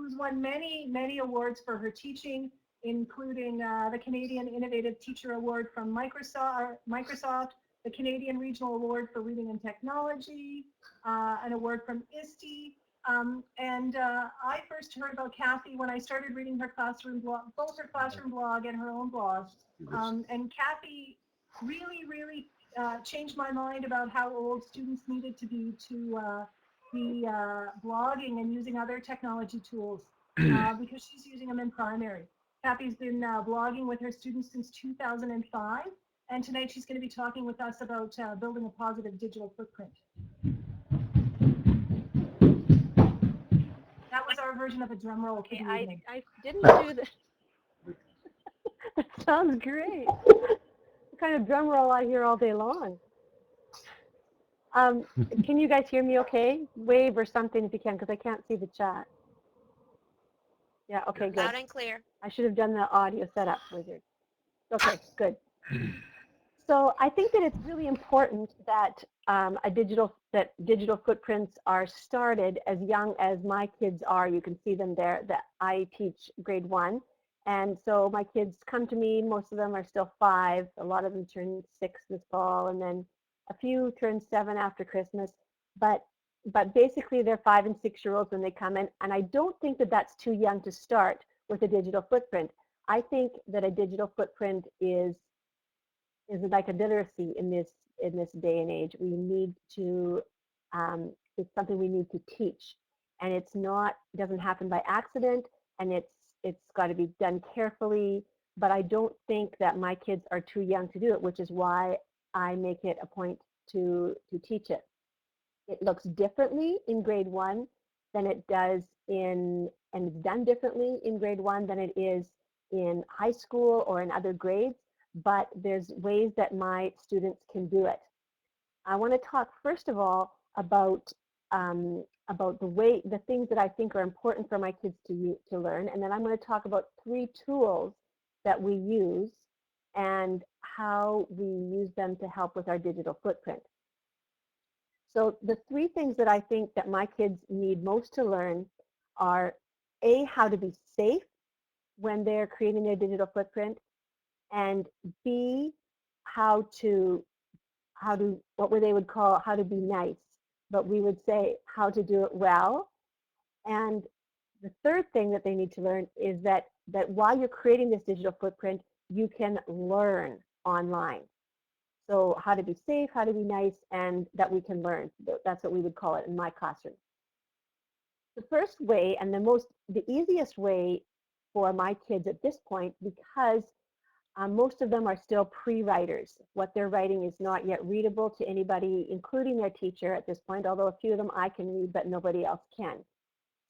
who's won many awards for her teaching, including the Canadian Innovative Teacher Award from Microsoft, the Canadian Regional Award for Reading and Technology, an award from ISTE. I first heard about Kathy when I started reading her classroom blog, both her classroom blog and her own blog. And Kathy really changed my mind about how old students needed to be blogging and using other technology tools because she's using them in primary. Kathy's been blogging with her students since 2005, and tonight she's going to be talking with us about building a positive digital footprint. That was our version of a drum roll for the evening. I didn't do this. That sounds great. The kind of drum roll I hear all day long. Can you guys hear me okay? Wave or something if you can, because I can't see the chat. Yeah, okay, good. Loud and clear. I should have done the audio setup wizard. Okay, good. So I think that it's really important that digital footprints are started as young as my kids are. You can see them there. That I teach grade 1, and so my kids come to me. Most of them are still 5. A lot of them turn 6 this fall, and then a few turn 7 after Christmas. But basically, they're 5 and 6-year-olds when they come in, and I don't think that that's too young to start with a digital footprint. I think that a digital footprint is like a literacy in this day and age. We need to, it's something we need to teach, and it doesn't happen by accident, and it's got to be done carefully. But I don't think that my kids are too young to do it, which is why I make it a point to teach it. It looks differently in grade 1 than it does and it's done differently in grade 1 than it is in high school or in other grades, but there's ways that my students can do it. I want to talk first of all about the things that I think are important for my kids to learn, and then I'm going to talk about 3 tools that we use and how we use them to help with our digital footprint. So the 3 things that I think that my kids need most to learn are A, how to be safe when they're creating their digital footprint, and B, what they would call how to be nice, but we would say how to do it well. And the third thing that they need to learn is that while you're creating this digital footprint, you can learn online. So how to be safe, how to be nice, and that we can learn. That's what we would call it in my classroom. The first way and the easiest way for my kids at this point, because most of them are still pre-writers. What they're writing is not yet readable to anybody, including their teacher at this point, although a few of them I can read, but nobody else can.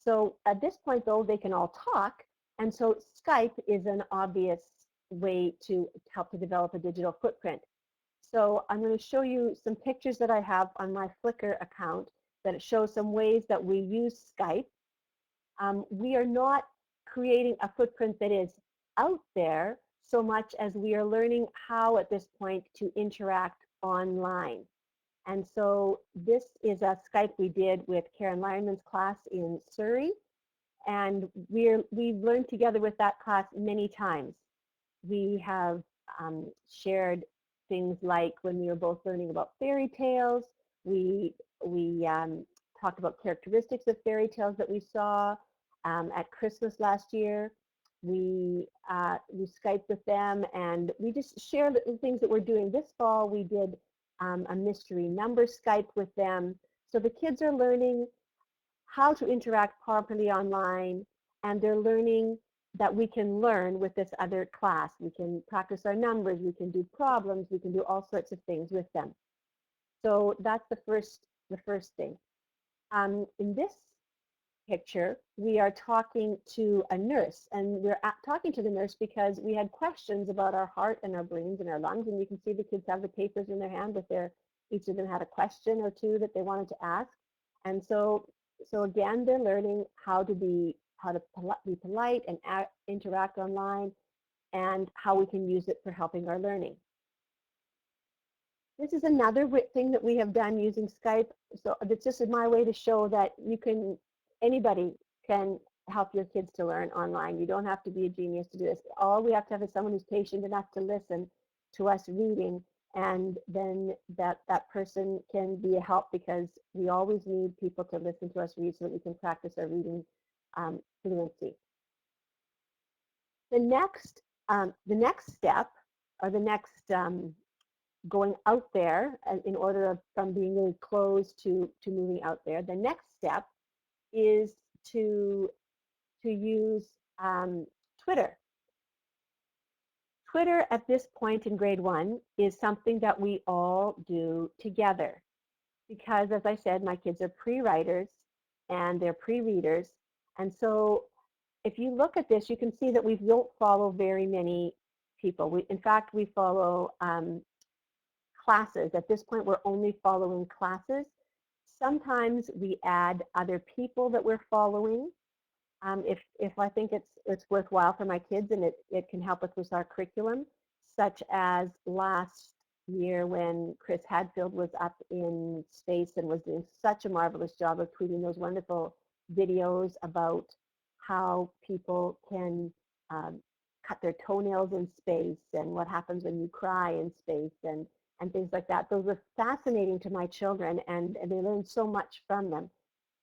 So at this point, though, they can all talk, and so Skype is an obvious way to help to develop a digital footprint. So I'm going to show you some pictures that I have on my Flickr account that show some ways that we use Skype. We are not creating a footprint that is out there so much as we are learning how at this point to interact online. And so this is a Skype we did with Karen Lyman's class in Surrey, and we've learned together with that class many times. We have shared things like when we were both learning about fairy tales, we talked about characteristics of fairy tales that we saw at Christmas last year. We Skyped with them, and we just share the things that we're doing. This fall, we did a mystery number Skype with them. So the kids are learning how to interact properly online, and they're learning that we can learn with this other class. We can practice our numbers, we can do problems, we can do all sorts of things with them. So that's the first thing. In this picture, we are talking to a nurse, and we're talking to the nurse because we had questions about our heart and our brains and our lungs, and you can see the kids have the papers in their hand with each of them had a question or 2 that they wanted to ask. And so again, they're learning how to be polite and interact online, and how we can use it for helping our learning. This is another thing that we have done using Skype. So it's just my way to show that anybody can help your kids to learn online. You don't have to be a genius to do this. All we have to have is someone who's patient enough to listen to us reading, and then that person can be a help, because we always need people to listen to us read so that we can practice our reading fluency. The next step, or the next going out there, in order from being really closed to moving out there, the next step is to use Twitter. Twitter at this point in grade 1 is something that we all do together, because, as I said, my kids are pre-writers and they're pre-readers. And so if you look at this, you can see that we don't follow very many people. In fact, we follow classes. At this point, we're only following classes. Sometimes we add other people that we're following, if I think it's worthwhile for my kids, and it can help us with our curriculum, such as last year when Chris Hadfield was up in space and was doing such a marvelous job of tweeting those wonderful videos about how people can cut their toenails in space, and what happens when you cry in space, and things like that. Those are fascinating to my children, and they learn so much from them.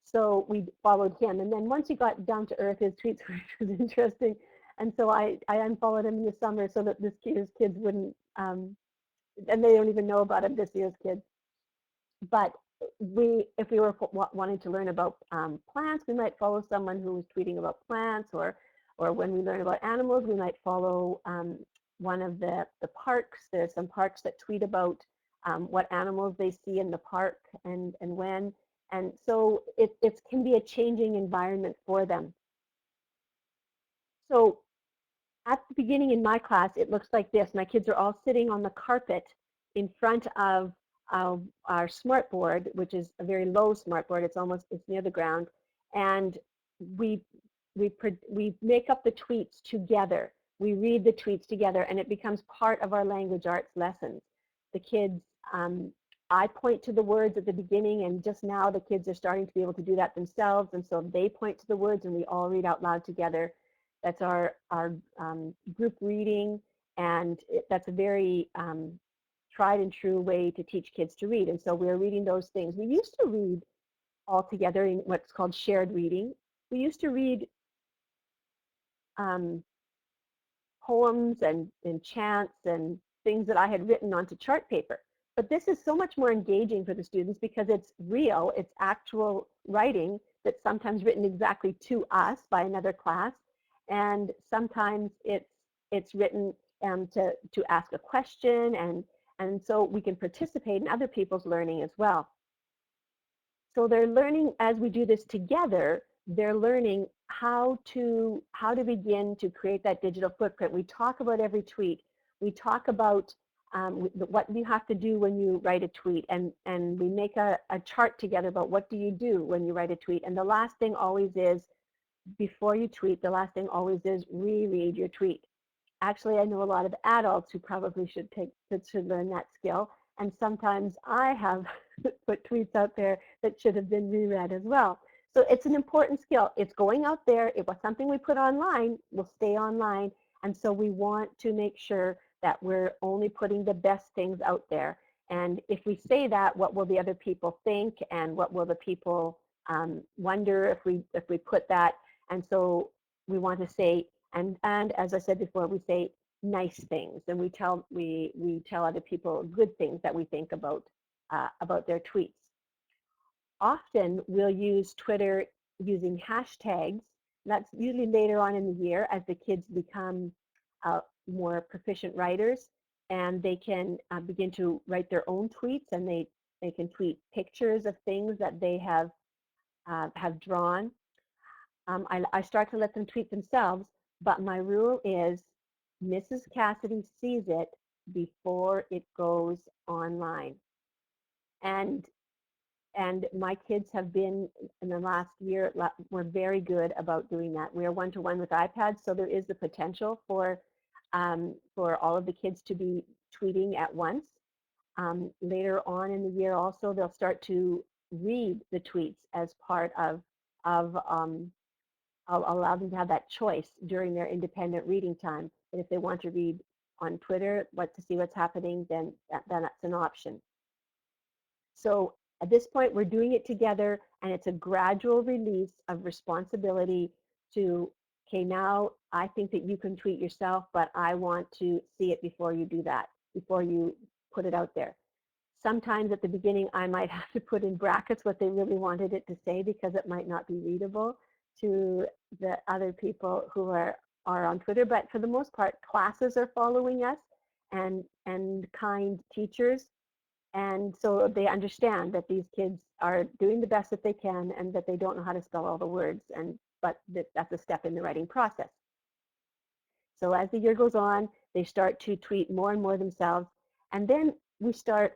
So we followed him. And then once he got down to earth, his tweets were interesting. And so I unfollowed him in the summer so that this year's kids wouldn't, and they don't even know about him, this year's kids. But if we were wanting to learn about plants, we might follow someone who was tweeting about plants, or when we learn about animals, we might follow one of the parks. There's some parks that tweet about what animals they see in the park and when. And so it can be a changing environment for them. So at the beginning in my class, it looks like this. My kids are all sitting on the carpet in front of our smartboard, which is a very low smartboard. It's near the ground. And we make up the tweets together. We read the tweets together, and it becomes part of our language arts lessons. The kids, I point to the words at the beginning, and just now the kids are starting to be able to do that themselves, and so they point to the words and we all read out loud together. That's our group reading, and that's a very tried and true way to teach kids to read. And so we're reading those things. We used to read all together in what's called shared reading. We used to read poems and chants and things that I had written onto chart paper. But this is so much more engaging for the students because it's real, it's actual writing that's sometimes written exactly to us by another class, and sometimes it's written to ask a question, and so we can participate in other people's learning as well. So they're learning, as we do this together, they're learning how to begin to create that digital footprint. We talk about every tweet. We talk about what you have to do when you write a tweet, and we make a chart together about what do you do when you write a tweet. And the last thing always is, before you tweet, the last thing always is reread your tweet. Actually, I know a lot of adults who probably should learn that skill, and sometimes I have put tweets out there that should have been reread as well. So it's an important skill. It's going out there. It was something we put online, will stay online, and so we want to make sure that we're only putting the best things out there. And if we say that, what will the other people think, and what will the people wonder if we put that? And so we want to say, and as I said before, we say nice things, and we tell other people good things that we think about their tweets. Often we'll use Twitter using hashtags. That's usually later on in the year as the kids become more proficient writers, and they can begin to write their own tweets, and they can tweet pictures of things that they have drawn. I start to let them tweet themselves, but my rule is Mrs. Cassidy sees it before it goes online. And my kids have been, in the last year, we're very good about doing that. We are one-to-one with iPads, so there is the potential for all of the kids to be tweeting at once. Later on in the year also, they'll start to read the tweets as part of I'll allow them to have that choice during their independent reading time. And if they want to read on Twitter, to see what's happening, then that's an option. So at this point, we're doing it together, and it's a gradual release of responsibility to, okay, now I think that you can tweet yourself, but I want to see it before you do that, before you put it out there. Sometimes at the beginning, I might have to put in brackets what they really wanted it to say because it might not be readable to the other people who are on Twitter. But for the most part, classes are following us, and kind teachers. And so they understand that these kids are doing the best that they can and that they don't know how to spell all the words, but that's a step in the writing process. So as the year goes on, they start to tweet more and more themselves. And then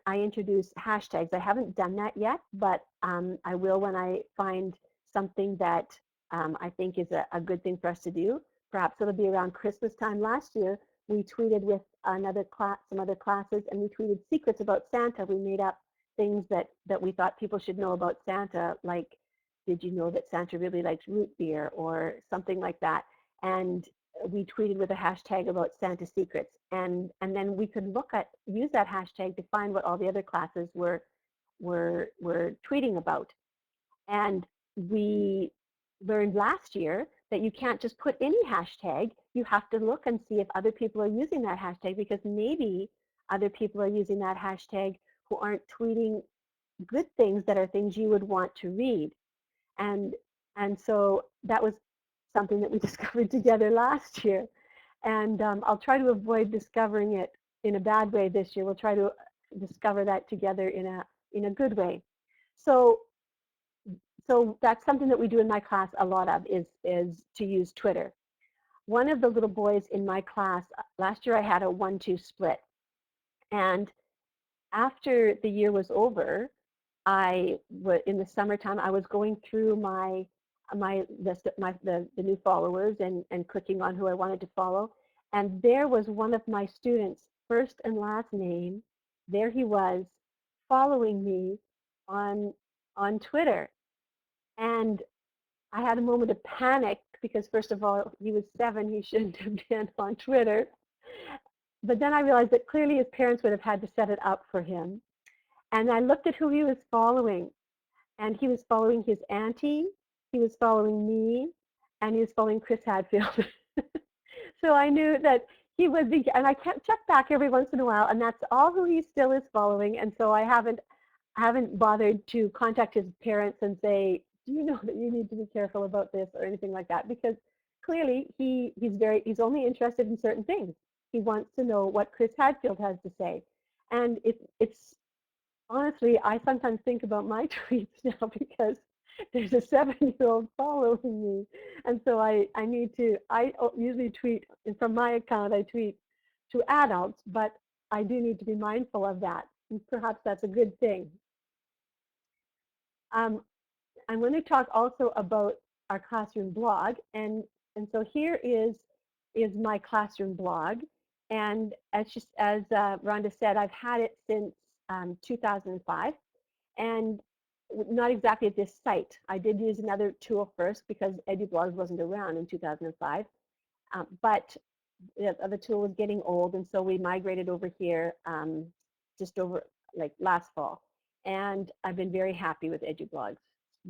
I introduce hashtags. I haven't done that yet, but I will when I find something that I think is a good thing for us to do. Perhaps it'll be around Christmas time. Last year, we tweeted with another class, some other classes, and we tweeted secrets about Santa. We made up things that we thought people should know about Santa, like, did you know that Santa really likes root beer, or something like that. And we tweeted with a hashtag about Santa secrets, and then we could use that hashtag to find what all the other classes were tweeting about. And we learned last year that you can't just put any hashtag. You have to look and see if other people are using that hashtag, because maybe other people are using that hashtag who aren't tweeting good things that are things you would want to read. And so that was something that we discovered together last year. And I'll try to avoid discovering it in a bad way this year. We'll try to discover that together in a good way. So that's something that we do in my class a lot of, is to use Twitter. One of the little boys in my class, last year I had a 1-2 split. And after the year was over, in the summertime, I was going through my list of the new followers, and clicking on who I wanted to follow. And there was one of my students' first and last name. There he was, following me on Twitter. And I had a moment of panic because, first of all, he was 7. He shouldn't have been on Twitter. But then I realized that clearly his parents would have had to set it up for him. And I looked at who he was following, and he was following his auntie, he was following me, and he was following Chris Hadfield. So I knew that he would be, and I kept check back every once in a while, and that's all who he still is following. And so I haven't bothered to contact his parents and say, do you know that you need to be careful about this, or anything like that, because clearly he's only interested in certain things. He wants to know what Chris Hadfield has to say. And it's honestly, I sometimes think about my tweets now, because there's a 7-year-old following me. And so I usually tweet, and from my account, I tweet to adults, but I do need to be mindful of that. And perhaps that's a good thing. I'm going to talk also about our classroom blog. And so here is my classroom blog. And as Rhonda said, I've had it since 2005. And not exactly at this site. I did use another tool first because EduBlog wasn't around in 2005. But the other tool was getting old, and so we migrated over here just over like last fall. And I've been very happy with EduBlog.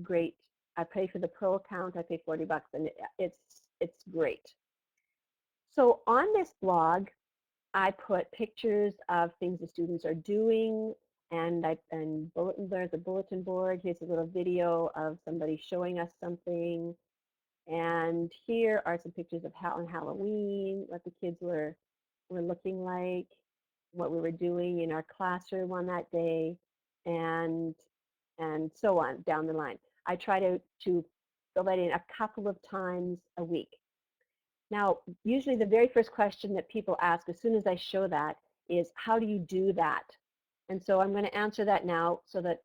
Great. I pay for the pro account. I pay $40, and it's great. So on this blog, I put pictures of things the students are doing, and there's a bulletin board. Here's a little video of somebody showing us something. And here are some pictures of on Halloween, what the kids were looking like, what we were doing in our classroom on that day, and so on down the line. I try to fill that in a couple of times a week. Now, usually the very first question that people ask as soon as I show that is, how do you do that? And so I'm going to answer that now, so that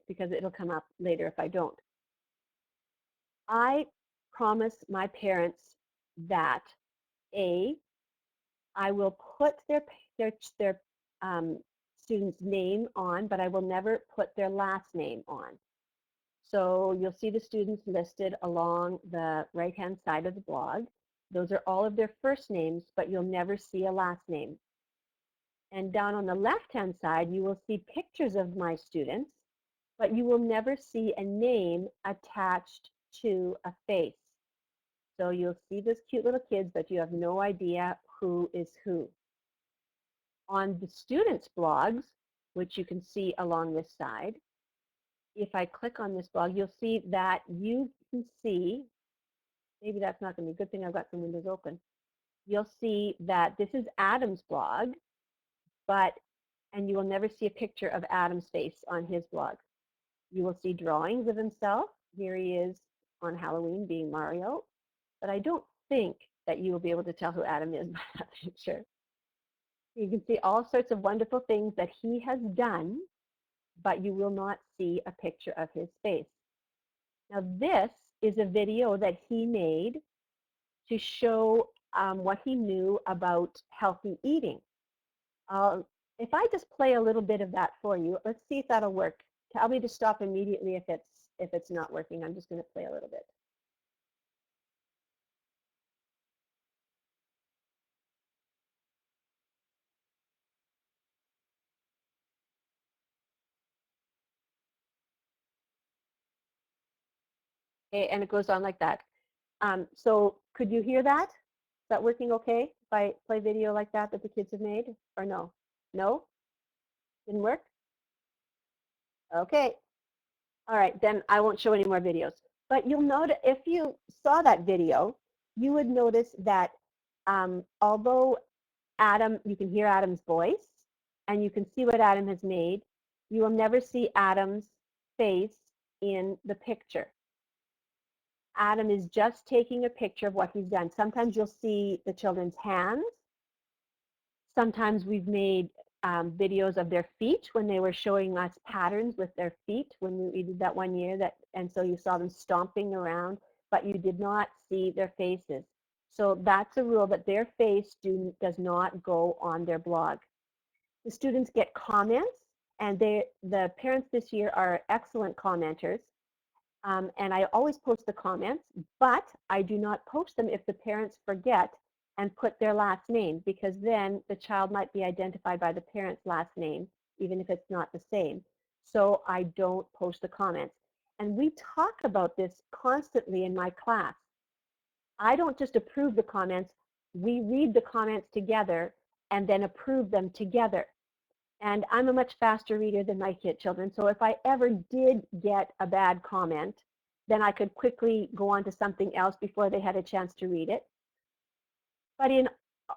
because it'll come up later if I don't. I promise my parents that I will put their student's name on, but I will never put their last name on. So you'll see the students listed along the right-hand side of the blog. Those are all of their first names, but you'll never see a last name. And down on the left-hand side, you will see pictures of my students, but you will never see a name attached to a face. So you'll see those cute little kids, but you have no idea who is who. On the students' blogs, which you can see along this side, if I click on this blog, you'll see that you can see, maybe that's not going to be a good thing, I've got some windows open. You'll see that this is Adam's blog, and you will never see a picture of Adam's face on his blog. You will see drawings of himself. Here he is on Halloween being Mario, but I don't think that you will be able to tell who Adam is by that picture. You can see all sorts of wonderful things that he has done, but you will not see a picture of his face. Now this is a video that he made to show what he knew about healthy eating. If I just play a little bit of that for you, let's see if that'll work. Tell me to stop immediately if it's not working. I'm just going to play a little bit. Okay, and it goes on like that. So could you hear that? Is that working okay if I play video like that the kids have made, or no? No? Didn't work? Okay. All right, then I won't show any more videos. But you'll notice, if you saw that video, you would notice that although Adam, you can hear Adam's voice, and you can see what Adam has made, you will never see Adam's face in the picture. Adam is just taking a picture of what he's done. Sometimes you'll see the children's hands. Sometimes we've made videos of their feet when they were showing us patterns with their feet when we did that one year, and so you saw them stomping around, but you did not see their faces. So that's a rule, that their face does not go on their blog. The students get comments, and the parents this year are excellent commenters. And I always post the comments, but I do not post them if the parents forget and put their last name, because then the child might be identified by the parent's last name, even if it's not the same. So I don't post the comments. And we talk about this constantly in my class. I don't just approve the comments, we read the comments together and then approve them together. And I'm a much faster reader than my children, so if I ever did get a bad comment, then I could quickly go on to something else before they had a chance to read it. But in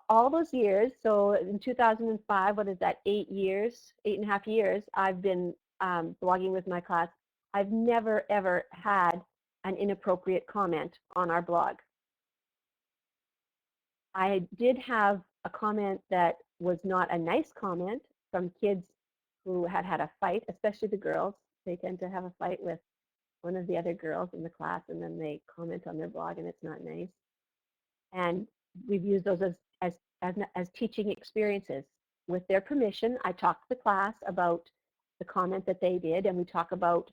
all those years, so in 2005, what is that, 8.5 years, I've been blogging with my class, I've never, ever had an inappropriate comment on our blog. I did have a comment that was not a nice comment from kids who had had a fight, especially the girls. They tend to have a fight with one of the other girls in the class, and then they comment on their blog, and it's not nice. And we've used those as teaching experiences. With their permission, I talk to the class about the comment that they did, and we talk about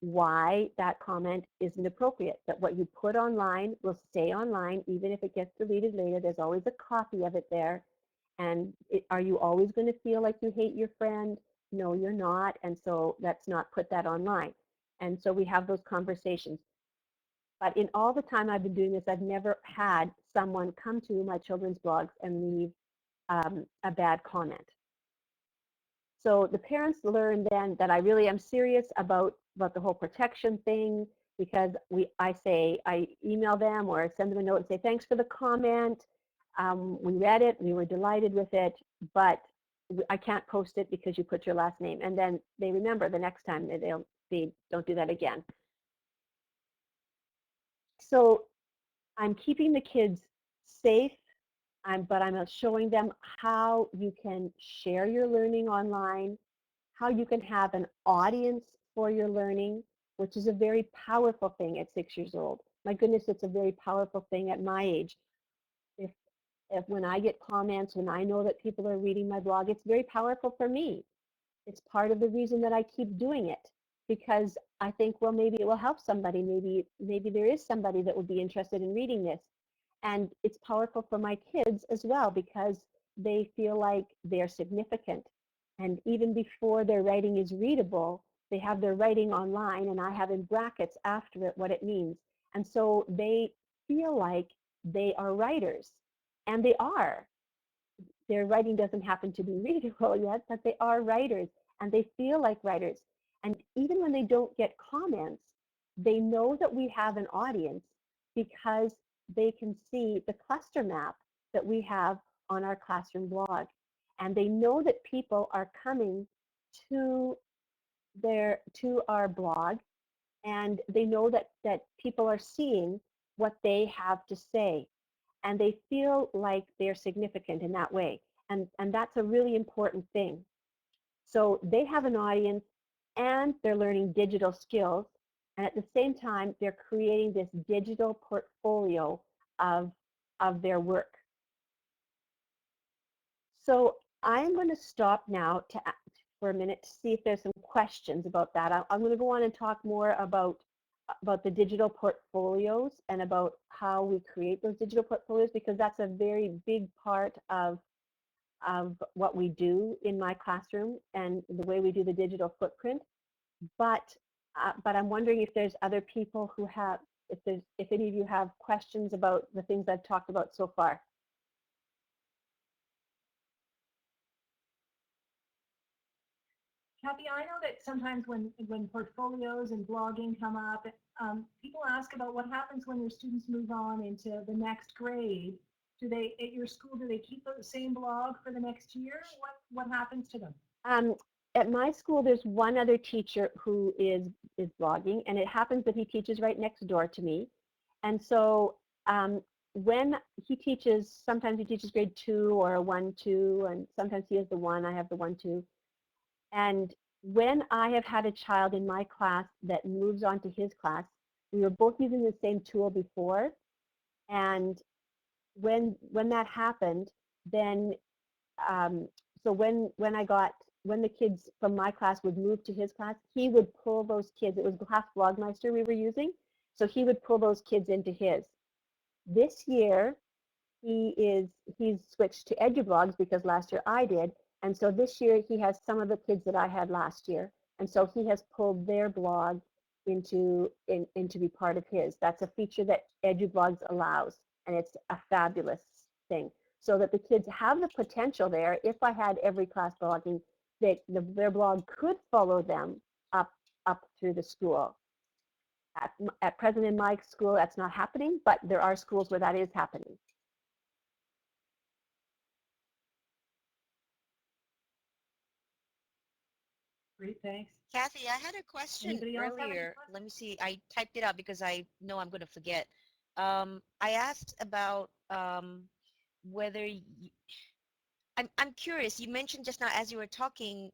why that comment isn't appropriate, that what you put online will stay online, even if it gets deleted later. There's always a copy of it there. And are you always going to feel like you hate your friend? No, you're not. And so let's not put that online. And so we have those conversations. But in all the time I've been doing this, I've never had someone come to my children's blogs and leave a bad comment. So the parents learn then that I really am serious about the whole protection thing, because I email them or send them a note and say, thanks for the comment. We read it, we were delighted with it, but I can't post it because you put your last name. And then they remember the next time they don't do that again. So I'm keeping the kids safe, but I'm showing them how you can share your learning online, how you can have an audience for your learning, which is a very powerful thing at 6 years old. My goodness, it's a very powerful thing at my age. If when I get comments, when I know that people are reading my blog, it's very powerful for me. It's part of the reason that I keep doing it. because I think, well, maybe it will help somebody. Maybe there is somebody that would be interested in reading this. And it's powerful for my kids as well because they feel like they're significant. And even before their writing is readable, they have their writing online, and I have in brackets after it what it means. And so they feel like they are writers, and they are. Their writing doesn't happen to be readable yet, but they are writers, and they feel like writers. And even when they don't get comments, they know that we have an audience because they can see the cluster map that we have on our classroom blog. And they know that people are coming to our blog, and they know that people are seeing what they have to say, and they feel like they're significant in that way. And that's a really important thing. So they have an audience, and they're learning digital skills, and at the same time they're creating this digital portfolio of their work. So I'm going to stop now for a minute to see if there's some questions about that. I'm going to go on and talk more about the digital portfolios and about how we create those digital portfolios, because that's a very big part of what we do in my classroom and the way we do the digital footprint. But I'm wondering if there's other people who have, if any of you have questions about the things I've talked about so far. Kathy, I know that sometimes when portfolios and blogging come up, people ask about what happens when your students move on into the next grade. Do they, at your school, do they keep the same blog for the next year? What happens to them? At my school, there's one other teacher who is blogging, and it happens that he teaches right next door to me. And so when he teaches, sometimes he teaches grade 2 or a 1-2, and sometimes he has the 1, I have the 1-2. And when I have had a child in my class that moves on to his class, we were both using the same tool before. And when that happened, then so when the kids from my class would move to his class, he would pull those kids. It was Class Blogmeister we were using, so he would pull those kids into his. This year, he's switched to EduBlogs because last year I did, and so this year he has some of the kids that I had last year, and so he has pulled their blog into be part of his. That's a feature that EduBlogs allows, and it's a fabulous thing. So that the kids have the potential there. If I had every class blogging, their blog could follow them up through the school. At present in my school, that's not happening, but there are schools where that is happening. Great, thanks. Kathy, I had a question Anybody else have any earlier. questions? Let me see. I typed it out because I know I'm going to forget. I asked about whether I'm curious. You mentioned just now as you were talking,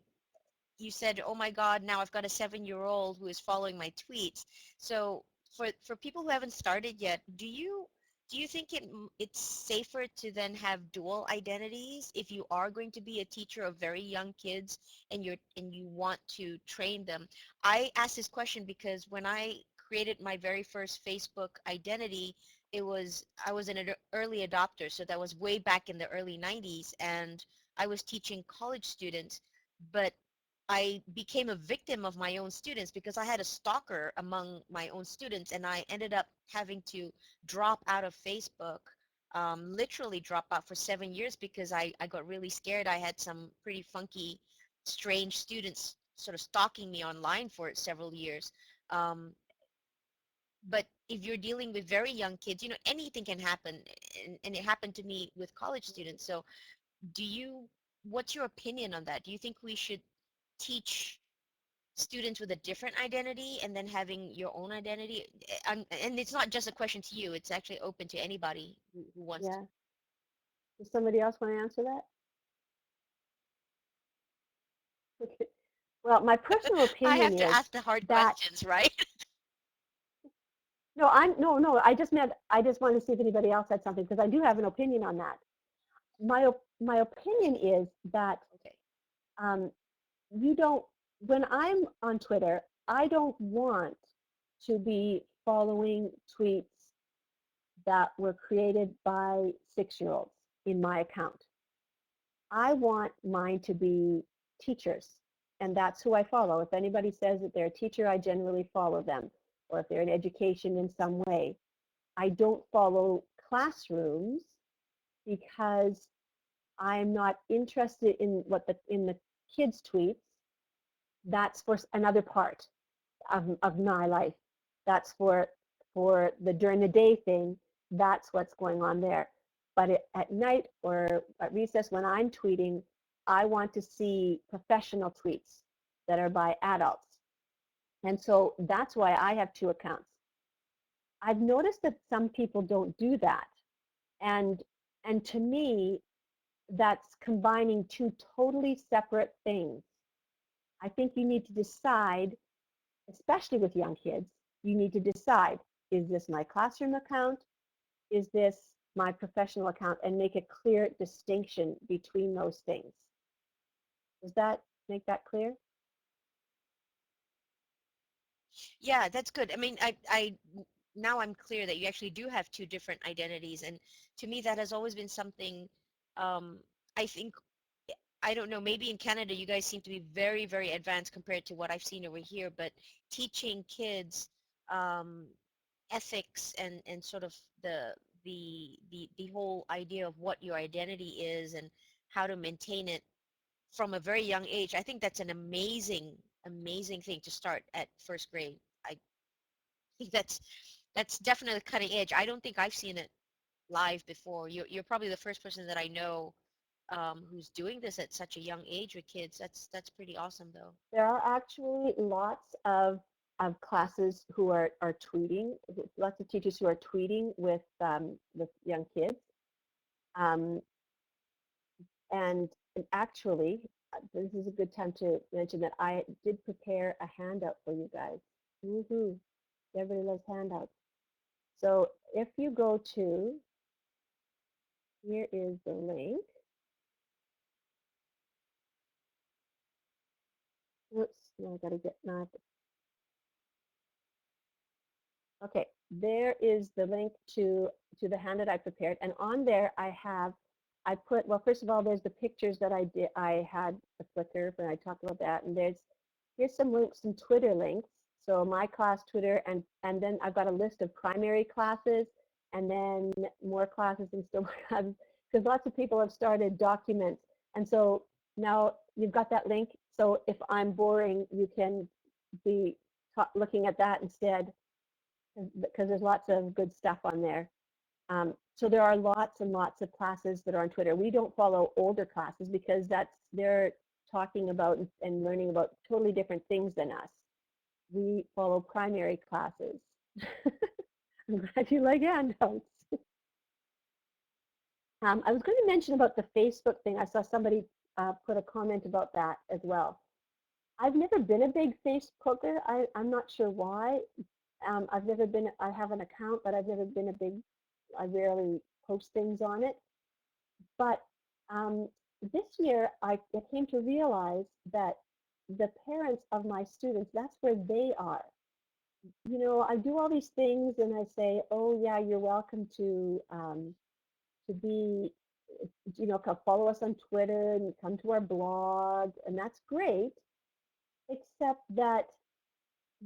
you said, "Oh my God, now I've got a 7-year-old who is following my tweets." So for people who haven't started yet, do you think it's safer to then have dual identities if you are going to be a teacher of very young kids and you want to train them? I asked this question because when I created my very first Facebook identity, I was an early adopter, so that was way back in the early 90s, and I was teaching college students, but I became a victim of my own students because I had a stalker among my own students, and I ended up having to drop out of Facebook, literally drop out for 7 years because I got really scared. I had some pretty funky, strange students sort of stalking me online for several years. But if you're dealing with very young kids, anything can happen, and it happened to me with college students. So what's your opinion on that? Do you think we should teach students with a different identity and then having your own identity? And it's not just a question to you, it's actually open to anybody who wants to. Does somebody else want to answer that? Okay. Well, my personal I have opinion to is ask the hard that questions, right? no, I just wanted to see if anybody else had something, because I do have an opinion on that. My opinion is that Okay. you don't, when I'm on Twitter, I don't want to be following tweets that were created by 6-year-olds in my account. I want mine to be teachers, and that's who I follow. If anybody says that they're a teacher, I generally follow them, or if they're in education in some way. I don't follow classrooms because I'm not interested in what in the kids' tweets. That's for another part of my life. That's for the during the day thing. That's what's going on there. But at night or at recess when I'm tweeting, I want to see professional tweets that are by adults. And so that's why I have 2 accounts. I've noticed that some people don't do that. And to me, that's combining 2 totally separate things. I think you need to decide, especially with young kids, you need to decide, is this my classroom account? Is this my professional account? And make a clear distinction between those things. Does that make that clear? Yeah, that's good. I mean, now I'm clear that you actually do have 2 different identities, and to me that has always been something. um, I think, I don't know, maybe in Canada you guys seem to be very, very advanced compared to what I've seen over here, but teaching kids um, ethics and sort of the whole idea of what your identity is and how to maintain it from a very young age, I think that's an amazing, amazing thing to start at first grade. I think that's definitely cutting edge. I don't think I've seen it live before. You're probably the first person that I know who's doing this at such a young age with kids. That's pretty awesome, though. There are actually lots of classes who are tweeting, lots of teachers who are tweeting with young kids. Um, and actually, this is a good time to mention that I did prepare a handout for you guys. Woohoo! Everybody loves handouts. So if you go to, here is the link. Oops, now I gotta get my, okay, there is the link to the handout I prepared, and on there I put, well, first of all, there's the pictures that I had the Flickr when I talked about that, and here's some links, some Twitter links. So my class Twitter, and then I've got a list of primary classes, and then more classes and still more classes, because lots of people have started documents, and so now you've got that link. So if I'm boring, you can be looking at that instead, because there's lots of good stuff on there. So there are lots and lots of classes that are on Twitter. We don't follow older classes because they're talking about and learning about totally different things than us. We follow primary classes. I'm glad you like handouts. I was going to mention about the Facebook thing. I saw somebody put a comment about that as well. I've never been a big Facebooker. I'm not sure why. I've never been, I have an account, but I've never been a big, I rarely post things on it. But this year, I came to realize that the parents of my students, that's where they are. You know, I do all these things and I say, oh yeah, you're welcome to be, you know, follow us on Twitter and come to our blog, and that's great, except that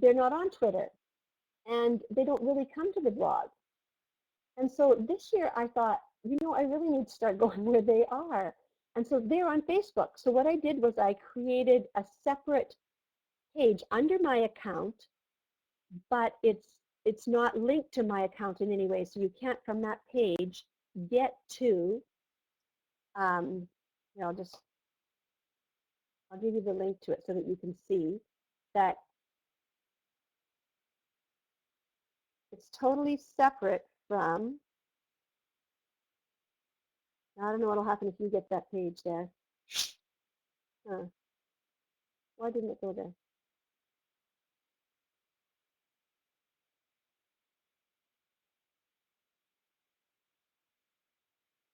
they're not on Twitter and they don't really come to the blog. And so this year I thought, you know, I really need to start going where they are. And so they're on Facebook. So what I did was I created a separate page under my account, but it's not linked to my account in any way. So you can't from that page get to, you know, I'll give you the link to it so that you can see that it's totally separate from, I don't know what'll happen if you get that page there. Why didn't it go there?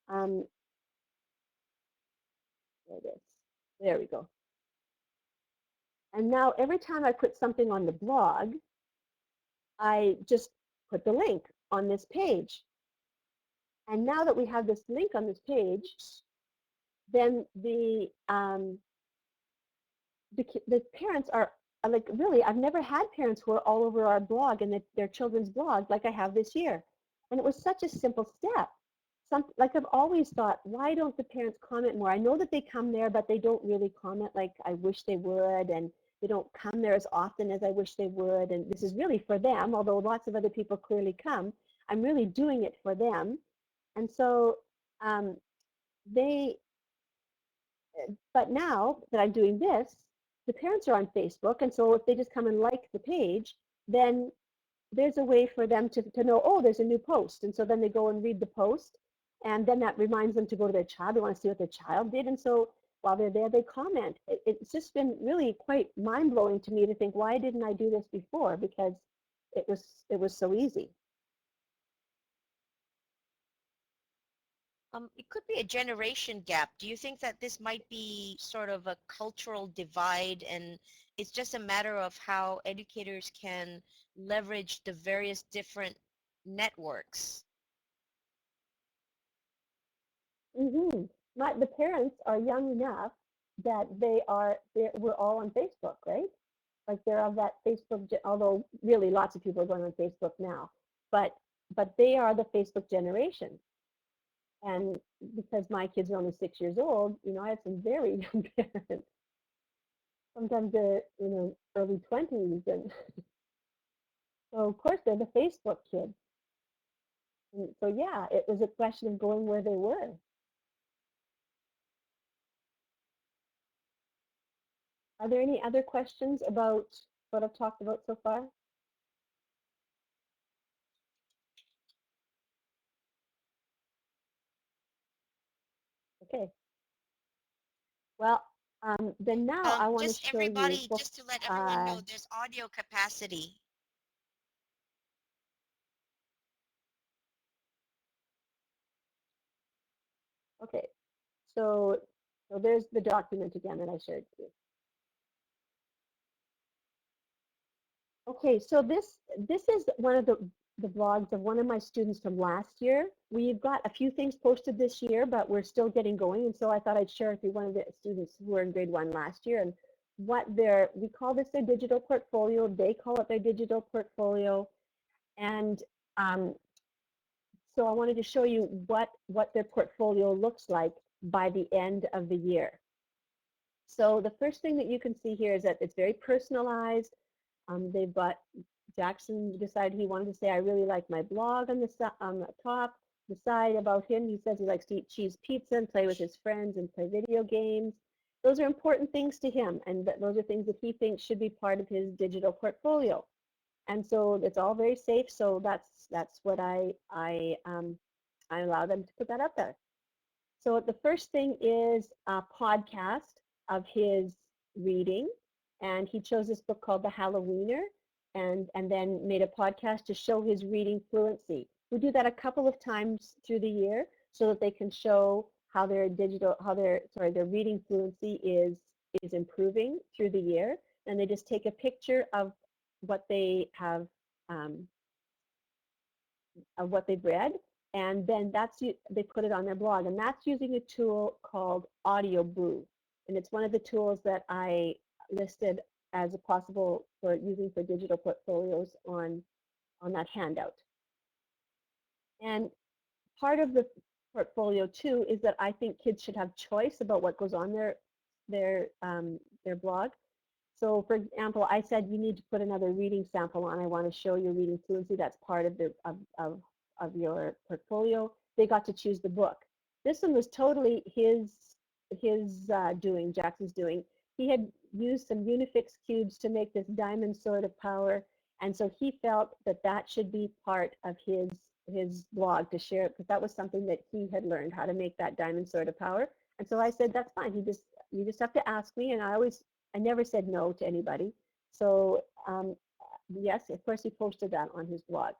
Um, there it is. There we go. And now every time I put something on the blog, I just put the link on this page. And now that we have this link on this page, then the parents are like, really, I've never had parents who are all over our blog and their children's blog like I have this year. And it was such a simple step. Like I've always thought, why don't the parents comment more? I know that they come there, but they don't really comment like I wish they would, and they don't come there as often as I wish they would. And this is really for them, although lots of other people clearly come. I'm really doing it for them. And so um, they but now that I'm doing this, the parents are on Facebook, and so if they just come and like the page, then there's a way for them to know, oh, there's a new post. And so then they go and read the post, and then that reminds them to go to their child. They want to see what their child did. And so while they're there, they comment. It's just been really quite mind-blowing to me to think, why didn't I do this before? Because it was so easy. It could be a generation gap. Do you think that this might be sort of a cultural divide, and it's just a matter of how educators can leverage the various different networks? Mm-hmm. The parents are young enough that we're all on Facebook, right? Like they're of that Facebook, although really lots of people are going on Facebook now, but they are the Facebook generation. And because my kids are only 6 years old, I have some very young parents. Sometimes they're, early 20s, and so of course they're the Facebook kids. And so yeah, it was a question of going where they were. Are there any other questions about what I've talked about so far? Okay. Well, then now I want to Just show you. everybody, just to let everyone know, there's audio capacity. Okay, so there's the document again that I shared with you. Okay, so this is one of the blogs of one of my students from last year. We've got a few things posted this year, but we're still getting going. And so I thought I'd share with you one of the students who were in grade 1 last year, and we call this their digital portfolio. They call it their digital portfolio. And so I wanted to show you what their portfolio looks like by the end of the year. So the first thing that you can see here is that it's very personalized. They've got, Jackson decided he wanted to say, I really like my blog on the top. The side about him, he says he likes to eat cheese pizza and play with his friends and play video games. Those are important things to him, and those are things that he thinks should be part of his digital portfolio. And so it's all very safe. So that's what I allow them to put that up there. So the first thing is a podcast of his reading, and he chose this book called The Halloweener, and then made a podcast to show his reading fluency. We do that a couple of times through the year so that they can show how their reading fluency is improving through the year, and they just take a picture of what they have of what they've read, and then they put it on their blog, and that's using a tool called Audio Brew, and it's one of the tools that I listed as a possible for using for digital portfolios on that handout. And part of the portfolio too is that I think kids should have choice about what goes on their blog. So for example, I said you need to put another reading sample on. I want to show your reading fluency. That's part of your portfolio. They got to choose the book. This one was totally his doing, Jackson's doing. He had used some Unifix cubes to make this diamond sword of power, and so he felt that that should be part of his blog to share it, because that was something that he had learned, how to make that diamond sword of power. And so I said, that's fine. You just have to ask me, and I never said no to anybody. So yes, of course he posted that on his blog.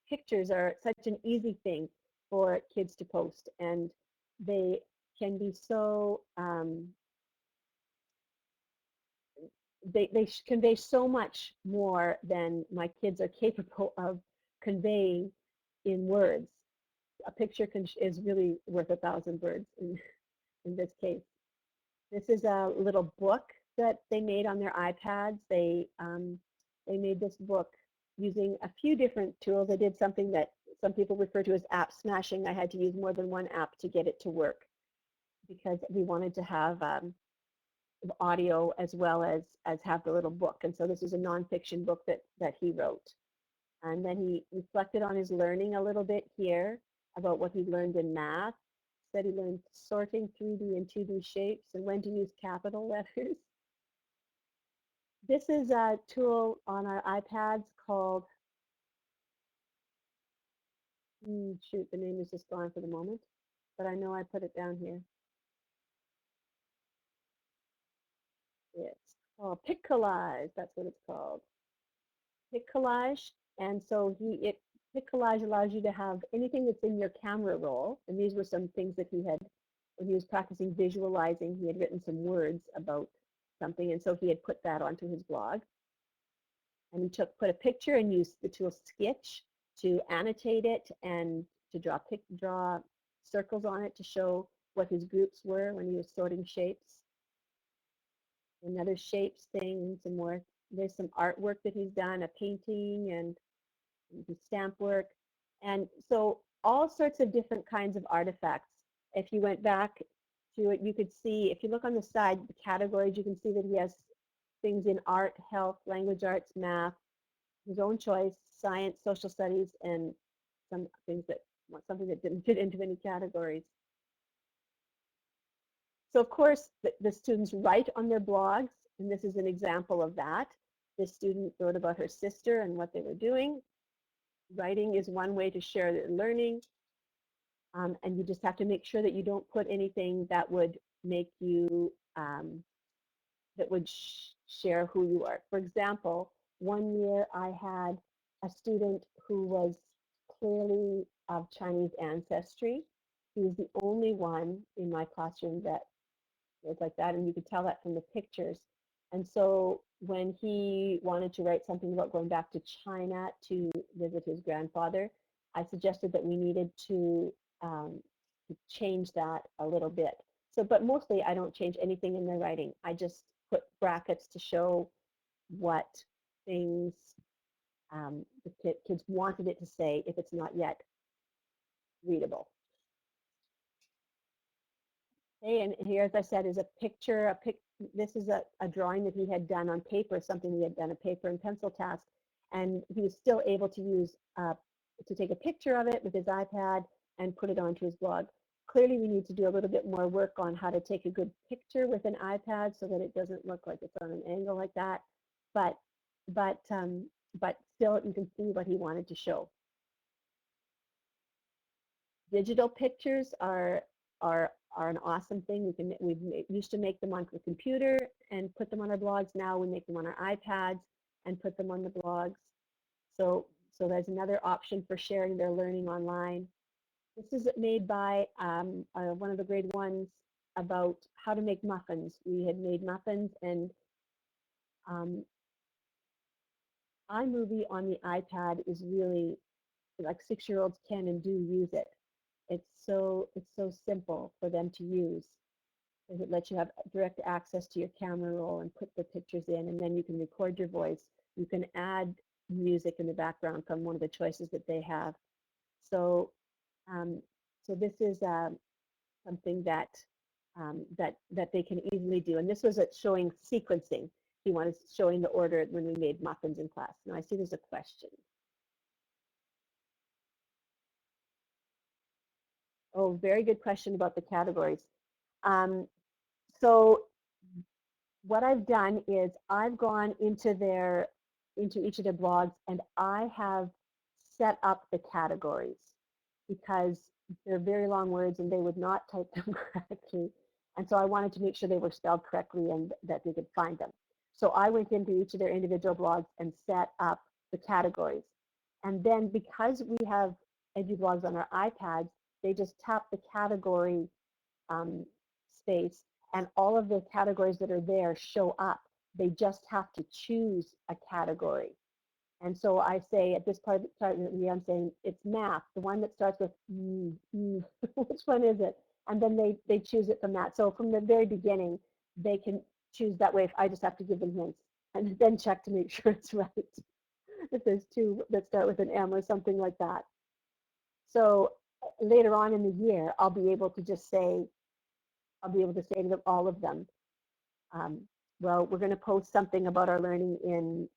Pictures are such an easy thing for kids to post, and they can be so they convey so much more than my kids are capable of conveying in words. A picture is really worth 1,000 words in this case. This is a little book that they made on their iPads. They made this book using a few different tools. I did something that some people refer to as app smashing. I had to use more than one app to get it to work because we wanted to have audio as well as have the little book. And so this is a nonfiction book that he wrote. And then he reflected on his learning a little bit here about what he learned in math. Said he learned sorting 3D and 2D shapes and when to use capital letters. This is a tool on our iPads called, shoot, the name is just gone for the moment, but I know I put it down here. It's called Pic Collage, that's what it's called. Pic Collage, and so Pic Collage allows you to have anything that's in your camera roll, and these were some things that he had, when he was practicing visualizing, he had written some words about something, and so he had put that onto his blog. And he put a picture and used the tool Sketch to annotate it and to draw circles on it to show what his groups were when he was sorting shapes. Another shapes thing, some more. There's some artwork that he's done, a painting and stamp work. And so all sorts of different kinds of artifacts. If you went back to it, you could see, if you look on the side, the categories, you can see that he has things in art, health, language arts, math, his own choice, science, social studies, and something that didn't fit into any categories. So of course, the students write on their blogs, and this is an example of that. This student wrote about her sister and what they were doing. Writing is one way to share their learning, and you just have to make sure that you don't put anything that would make you, that would share who you are. For example, one year I had a student who was clearly of Chinese ancestry. He was the only one in my classroom that was like that, and you could tell that from the pictures. And so when he wanted to write something about going back to China to visit his grandfather, I suggested that we needed to change that a little bit. So, but mostly I don't change anything in their writing. I just put brackets to show what things the kids wanted it to say if it's not yet readable. Okay, and here, as I said, is a picture. This is a drawing that he had done on paper, something he had done, a paper and pencil task, and he was still able to use to take a picture of it with his iPad and put it onto his blog. Clearly, we need to do a little bit more work on how to take a good picture with an iPad so that it doesn't look like it's on an angle like that. But still, you can see what he wanted to show. Digital pictures are an awesome thing. We used to make them on the computer and put them on our blogs. Now we make them on our iPads and put them on the blogs. So there's another option for sharing their learning online. This is made by one of the grade ones about how to make muffins. We had made muffins, and iMovie on the iPad is really, like 6-year-olds can and do use it. It's so simple for them to use. It lets you have direct access to your camera roll and put the pictures in, and then you can record your voice. You can add music in the background from one of the choices that they have. So, so this is something that that they can easily do. And this was showing sequencing. He wanted showing the order when we made muffins in class. Now I see there's a question. Oh, very good question about the categories. So what I've done is I've gone into each of their blogs, and I have set up the categories because they're very long words and they would not type them correctly. And so I wanted to make sure they were spelled correctly and that they could find them. So I went into each of their individual blogs and set up the categories. And then because we have EduBlogs on our iPads, they just tap the category space, and all of the categories that are there show up. They just have to choose a category. And so I say at this part of the year, I'm saying it's math, the one that starts with which one is it? And then they choose it from that. So from the very beginning, they can choose that way. If I just have to give them hints and then check to make sure it's right. If there's two that start with an M or something like that. So later on in the year, I'll be able to say to them, all of them, well, we're going to post something about our learning in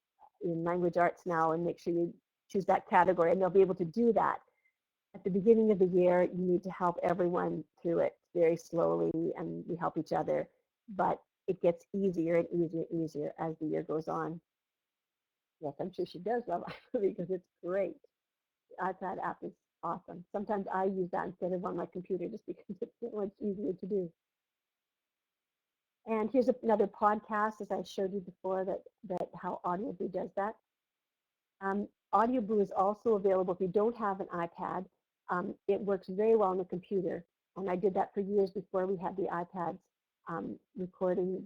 language arts now, and make sure you choose that category, and they'll be able to do that. At the beginning of the year, you need to help everyone through it very slowly, and we help each other, but it gets easier and easier and easier as the year goes on. Yes, I'm sure she does love it because it's great. The iPad app is awesome. Sometimes I use that instead of on my computer just because it's so much easier to do. And here's another podcast, as I showed you before, that how AudioBoo does that. AudioBoo is also available if you don't have an iPad. It works very well on the computer, and I did that for years before we had the iPads, recording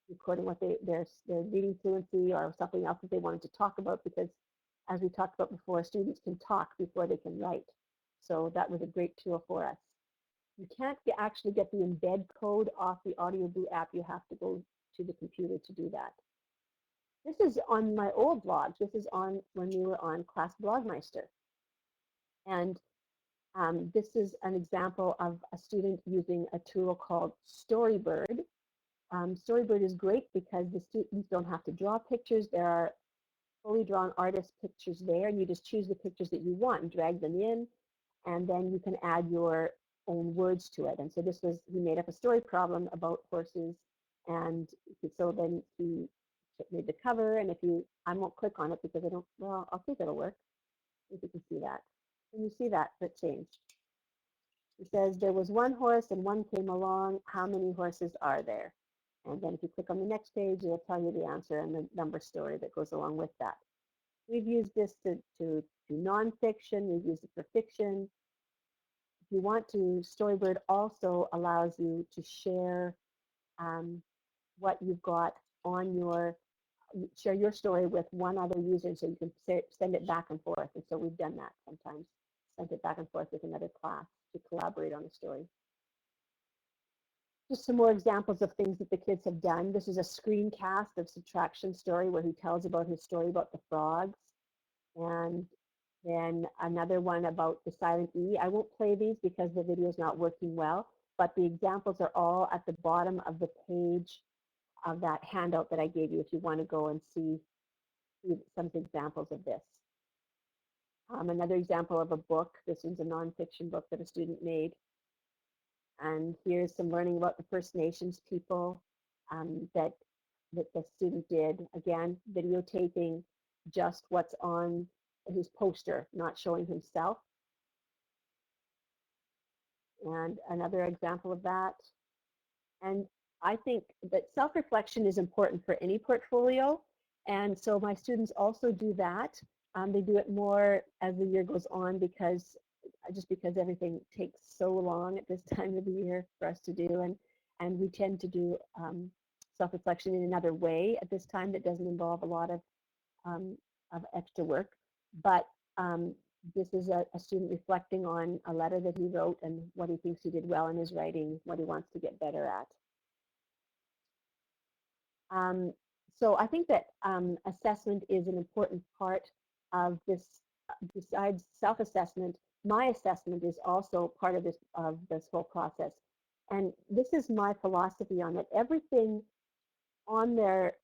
recording what their reading fluency or something else that they wanted to talk about, because as we talked about before, students can talk before they can write. So that was a great tool for us. You can't actually get the embed code off the AudioBoo app. You have to go to the computer to do that. This is on my old blog. This is on when we were on Class Blogmeister. And this is an example of a student using a tool called Storybird. Storybird is great because the students don't have to draw pictures. There are fully drawn artist pictures there, and you just choose the pictures that you want and drag them in, and then you can add your own words to it. And so he made up a story problem about horses, and so then he made the cover, and I won't click on it because I'll think it'll work, if you can see that. Can you see that changed? It says there was one horse and one came along. How many horses are there? And then if you click on the next page, it'll tell you the answer and the number story that goes along with that. We've used this to do nonfiction. We've used it for fiction. If you want to, Storybird also allows you to share what you've got on share your story with one other user, so you can send it back and forth. And so we've done that sometimes, sent it back and forth with another class to collaborate on a story. Just some more examples of things that the kids have done. This is a screencast of Subtraction Story where he tells about his story about the frogs. And then another one about the silent E. I won't play these because the video is not working well, but the examples are all at the bottom of the page of that handout that I gave you if you want to go and see some examples of this. Another example of a book. This one's a nonfiction book that a student made. And here's some learning about the First Nations people that the student did. Again, videotaping just what's on his poster, not showing himself. And another example of that. And I think that self-reflection is important for any portfolio. And so my students also do that. They do it more as the year goes on because everything takes so long at this time of the year for us to do. And we tend to do self-reflection in another way at this time that doesn't involve a lot of extra work. But this is a student reflecting on a letter that he wrote and what he thinks he did well in his writing, what he wants to get better at. So I think that assessment is an important part of this. Besides self-assessment, my assessment is also part of this whole process. And this is my philosophy on it. Everything on their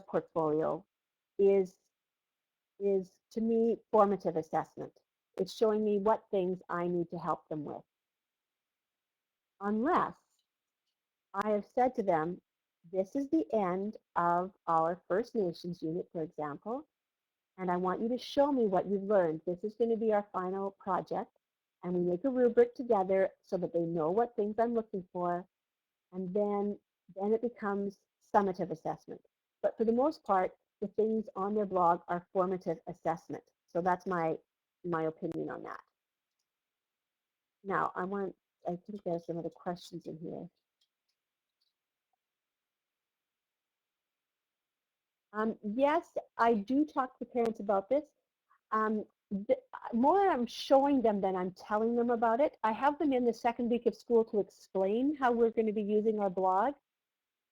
portfolio is to me formative assessment. It's showing me what things I need to help them with. Unless I have said to them, this is the end of our First Nations unit, for example, and I want you to show me what you've learned. This is going to be our final project, and we make a rubric together so that they know what things I'm looking for, and then it becomes summative assessment. But for the most part, the things on their blog are formative assessment. So that's my opinion on that. Now, I think there's some other questions in here. Yes, I do talk to parents about this. Um, More I'm showing them than I'm telling them about it. I have them in the second week of school to explain how we're going to be using our blog,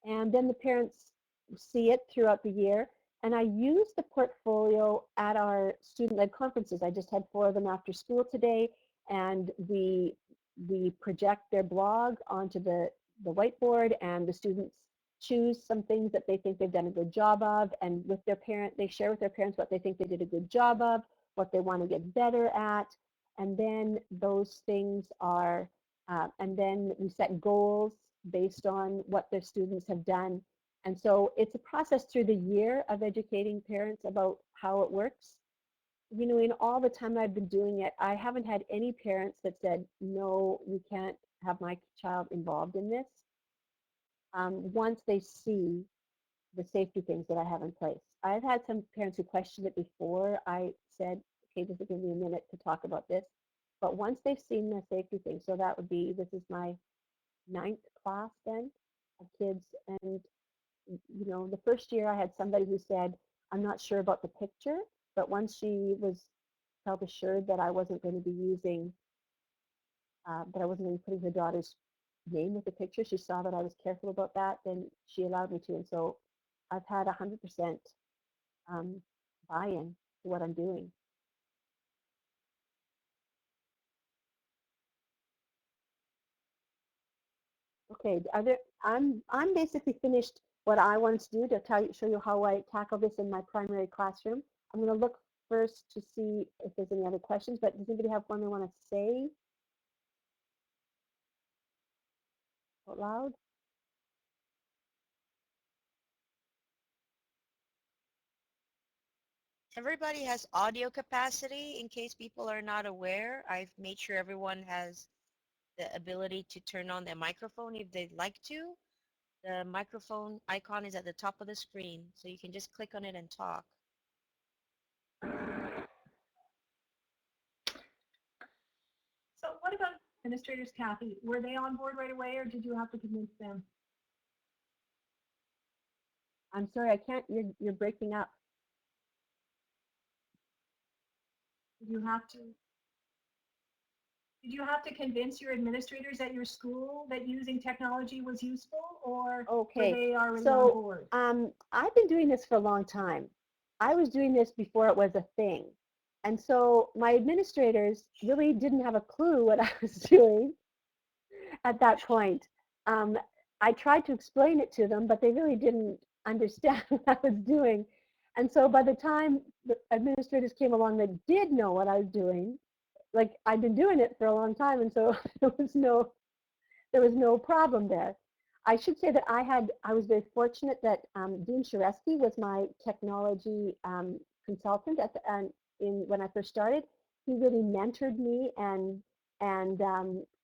and then the parents see it throughout the year. And I use the portfolio at our student-led conferences. I just had 4 of them after school today, and we project their blog onto the whiteboard, and the students choose some things that they think they've done a good job of, and with their parent, they share with their parents what they think they did a good job of, what they want to get better at, and then those things are, and then we set goals based on what their students have done. And so it's a process through the year of educating parents about how it works. You know, in all the time I've been doing it, I haven't had any parents that said, no, we can't have my child involved in this, once they see the safety things that I have in place. I've had some parents who questioned it before I said, okay, just give me a minute to talk about this. But once they've seen the safety things, so that would be, this is my 9th class then of kids. And, you know, the first year I had somebody who said, I'm not sure about the picture, but once she felt assured that I wasn't going to be using, that I wasn't going to be putting her daughter's name with the picture, she saw that I was careful about that, then she allowed me to. And so I've had 100% buy-in to what I'm doing. Okay, I'm basically finished what I wanted to do to show you how I tackle this in my primary classroom. I'm going to look first to see if there's any other questions, but does anybody have one they want to say out loud? Everybody has audio capacity in case people are not aware. I've made sure everyone has the ability to turn on their microphone if they'd like to. The microphone icon is at the top of the screen, so you can just click on it and talk. So what about administrators, Kathy? Were they on board right away or did you have to convince them? I'm sorry, I can't, you're breaking up. Did you have to? Did you have to convince your administrators at your school that using technology was useful, or were Okay, they already on so board? I've been doing this for a long time. I was doing this before it was a thing. And so my administrators really didn't have a clue what I was doing at that point. Um, I tried to explain it to them, but they really didn't understand what I was doing. And so by the time the administrators came along that did know what I was doing, like I'd been doing it for a long time, and so there was no problem there. I should say that I was very fortunate that Dean Sharesky was my technology consultant when I first started. He really mentored me and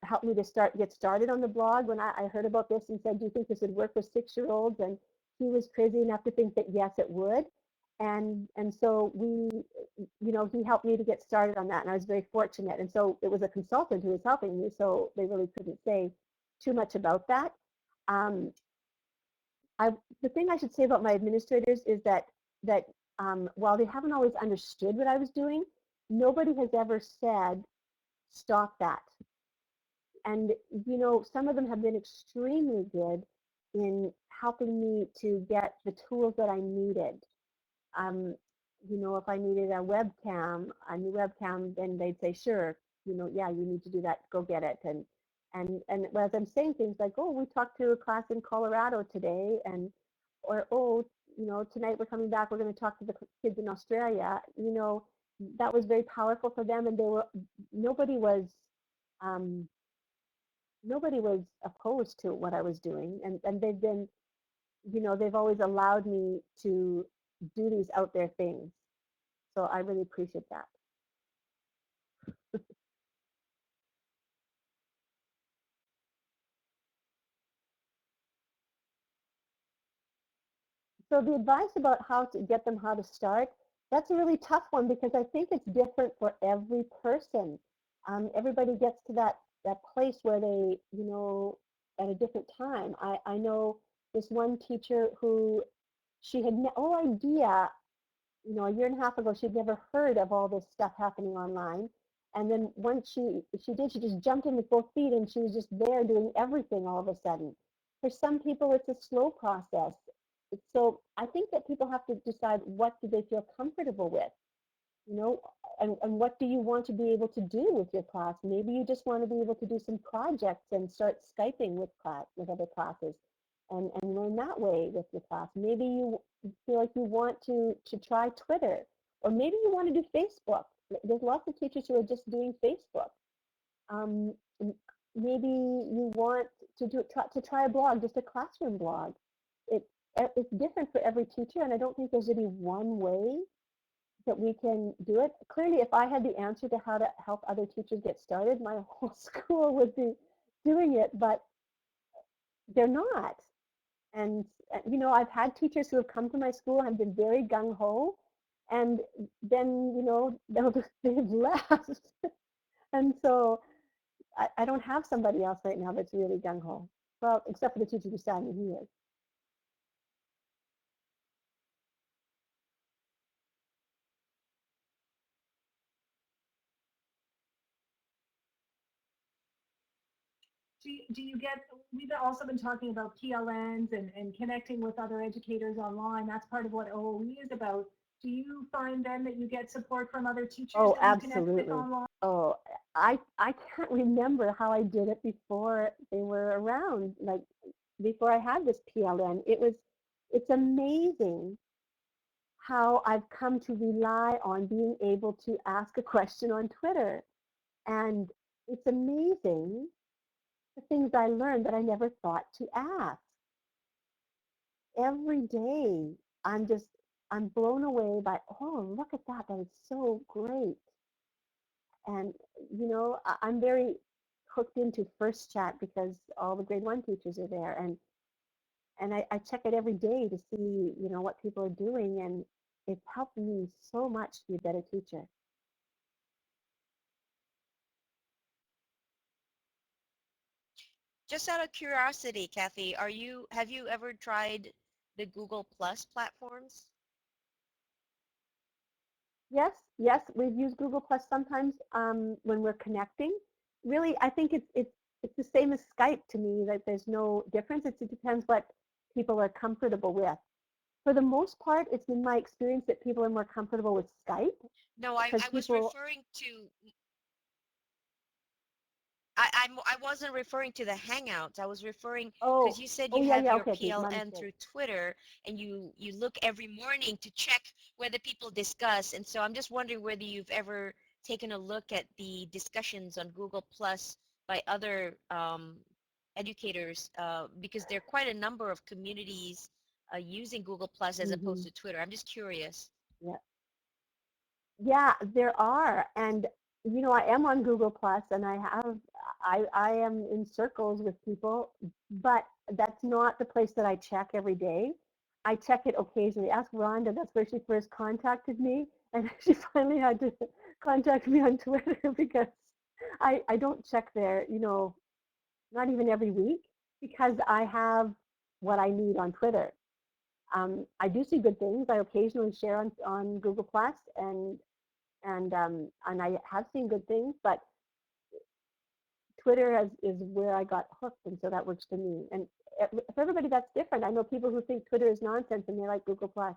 helped me to get started on the blog. When I heard about this and said, do you think this would work with 6-year-olds? And he was crazy enough to think that yes, it would. And so he helped me to get started on that, and I was very fortunate. And so it was a consultant who was helping me, so they really couldn't say too much about that. Um, the thing I should say about my administrators is that while they haven't always understood what I was doing, nobody has ever said, stop that. And, some of them have been extremely good in helping me to get the tools that I needed. Um, if I needed a new webcam, then they'd say, sure, yeah, you need to do that, go get it. And as I'm saying things like, oh, we talked to a class in Colorado today, or, oh, tonight we're coming back, we're going to talk to the kids in Australia, that was very powerful for them, and nobody was, um, nobody was opposed to what I was doing, and they've always allowed me to do these out there things. So I really appreciate that. So the advice about how to get them how to start, that's a really tough one because I think it's different for every person. Everybody gets to that place where they, at a different time. I know this one teacher who she had no idea, a year and a half ago, she'd never heard of all this stuff happening online. And then once she did, she just jumped in with both feet and she was just there doing everything all of a sudden. For some people, it's a slow process. So I think that people have to decide what do they feel comfortable with, you know, and what do you want to be able to do with your class? Maybe you just want to be able to do some projects and start Skyping with other classes and learn that way with your class. Maybe you feel like you want to try Twitter, or maybe you want to do Facebook. There's lots of teachers who are just doing Facebook. Um, Maybe you want to try a blog, just a classroom blog. It, it's different for every teacher, and I don't think there's any one way that we can do it. Clearly, if I had the answer to how to help other teachers get started, my whole school would be doing it, but they're not. And, I've had teachers who have come to my school and been very gung-ho, and then, they've left. And so I don't have somebody else right now that's really gung-ho. Well, except for the teacher beside me, he is. Do you get, we've also been talking about PLNs and connecting with other educators online. That's part of what OOE is about. Do you find then that you get support from other teachers Oh, that you connect with absolutely. online? Oh, I can't remember how I did it before they were around, like before I had this PLN. It's amazing how I've come to rely on being able to ask a question on Twitter. And it's amazing the things I learned that I never thought to ask. Every day, I'm blown away by, oh, look at that. That is so great. And, I'm very hooked into First Chat because all the grade 1 teachers are there. And I check it every day to see, what people are doing. And it's helped me so much to be a better teacher. Just out of curiosity, Kathy, have you ever tried the Google Plus platforms? Yes, yes, we've used Google Plus sometimes when we're connecting. Really, I think it's the same as Skype to me. That there's no difference. It depends what people are comfortable with. For the most part, it's been my experience that people are more comfortable with Skype No, because I was people. referring to I wasn't referring to the Hangouts. I was referring because Oh, you said oh you yeah, have yeah. your Okay, okay, my PLN mistake. through Twitter and you look every morning to check whether people discuss. And so I'm just wondering whether you've ever taken a look at the discussions on Google Plus by other educators because there are quite a number of communities using Google Plus as opposed Hmm. to Twitter. I'm just curious. Yeah. Yeah, there are, and I am on Google Plus, and I am in circles with people, but that's not the place that I check every day. I check it occasionally. Ask Rhonda, that's where she first contacted me, and she finally had to contact me on Twitter because I don't check there, not even every week, because I have what I need on Twitter. I do see good things. I occasionally share on Google Plus, and I have seen good things, but is where I got hooked, and so that works for me. And for everybody, that's different. I know people who think Twitter is nonsense and they like Google Plus.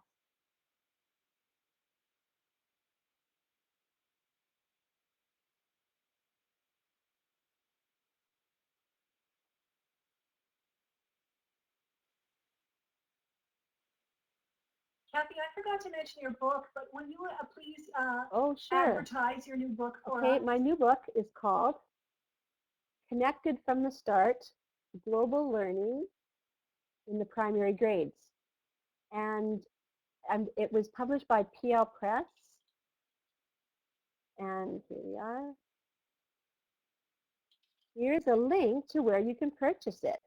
Kathy, I forgot to mention your book, but will you please Oh, sure. advertise your new book for Okay, us? my new book is called Connected from the Start: Global Learning in the Primary Grades, and it was published by PL Press. And here we are. Here's a link to where you can purchase it.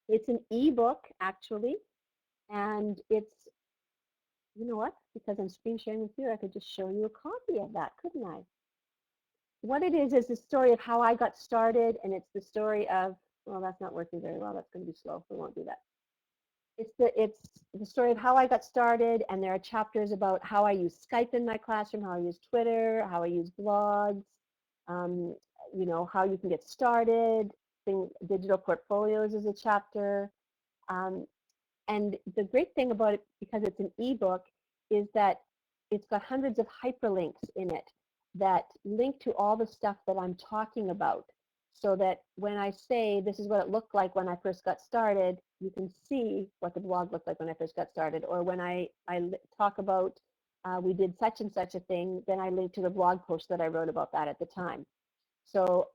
It's an ebook, actually, and it's, you know what? Because I'm screen sharing with you, I could just show you a copy of that, couldn't I? What it is the story of how I got started, and it's the story of, well, that's not working very well. That's going to be slow. We won't do that. It's the story of how I got started, and there are chapters about how I use Skype in my classroom, how I use Twitter, how I use blogs, um, how you can get started. Digital portfolios is a chapter. Um, and the great thing about it, because it's an ebook, is that it's got hundreds of hyperlinks in it that link to all the stuff that I'm talking about. So that when I say this is what it looked like when I first got started, you can see what the blog looked like when I first got started. Or when I talk about we did such and such a thing, then I link to the blog post that I wrote about that at the time. So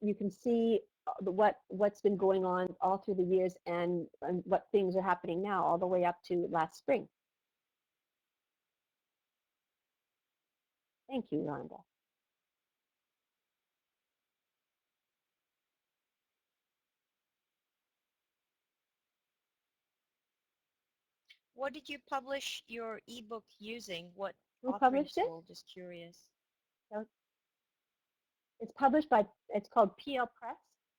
you can see what's been going on all through the years, and what things are happening now all the way up to last spring. Thank you, Rhonda. What did you publish your ebook using? What Who authoring published it? tool? Just curious. So it's published by, it's called PL Press.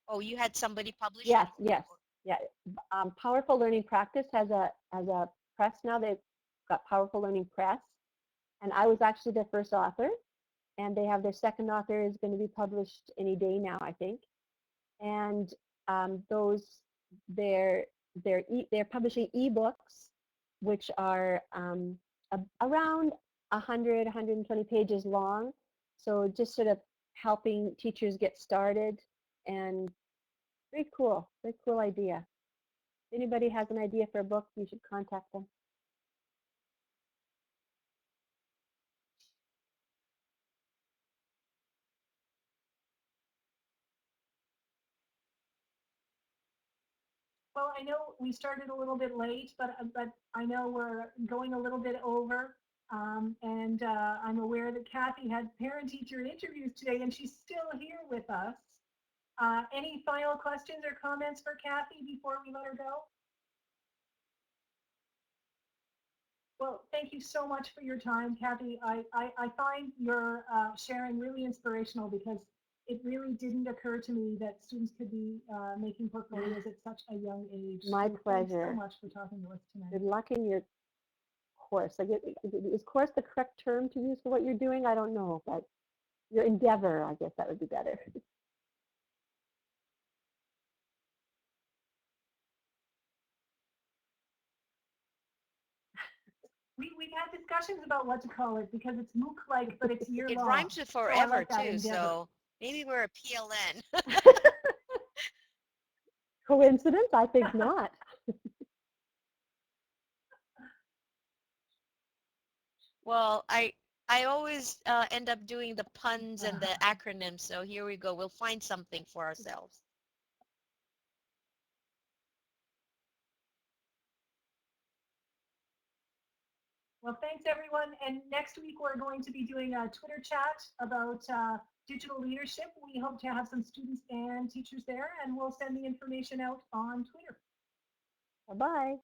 Oh, you had somebody publish Yes, it? yes, yeah. Powerful Learning Practice has a press now. They've got Powerful Learning Press, and I was actually their first author, and they have their second author is going to be published any day now, I think. And those they're they're publishing ebooks, which are around 100, 120 pages long. So just sort of helping teachers get started, and very cool idea. If anybody has an idea for a book, you should contact them. Well, I know we started a little bit late, but I know we're going a little bit over. And I'm aware that Kathy had parent-teacher interviews today, and she's still here with us. Any final questions or comments for Kathy before we let her go? Well, thank you so much for your time, Kathy. I find your sharing really inspirational, because it really didn't occur to me that students could be making portfolios at such a young age. My So thanks so pleasure. much for talking to us tonight. Good luck in your course. Is course the correct term to use for what you're doing? I don't know, but your endeavor, I guess that would be better. We've had discussions about what to call it, because it's MOOC-like, but it's year It long. rhymes with So I forever like that too, endeavor. so maybe we're a PLN. Coincidence? I think not. Well, I always end up doing the puns and the acronyms, so here we go. We'll find something for ourselves. Well, thanks everyone. And next week we're going to be doing a Twitter chat about digital leadership. We hope to have some students and teachers there, and we'll send the information out on Twitter. Bye-bye.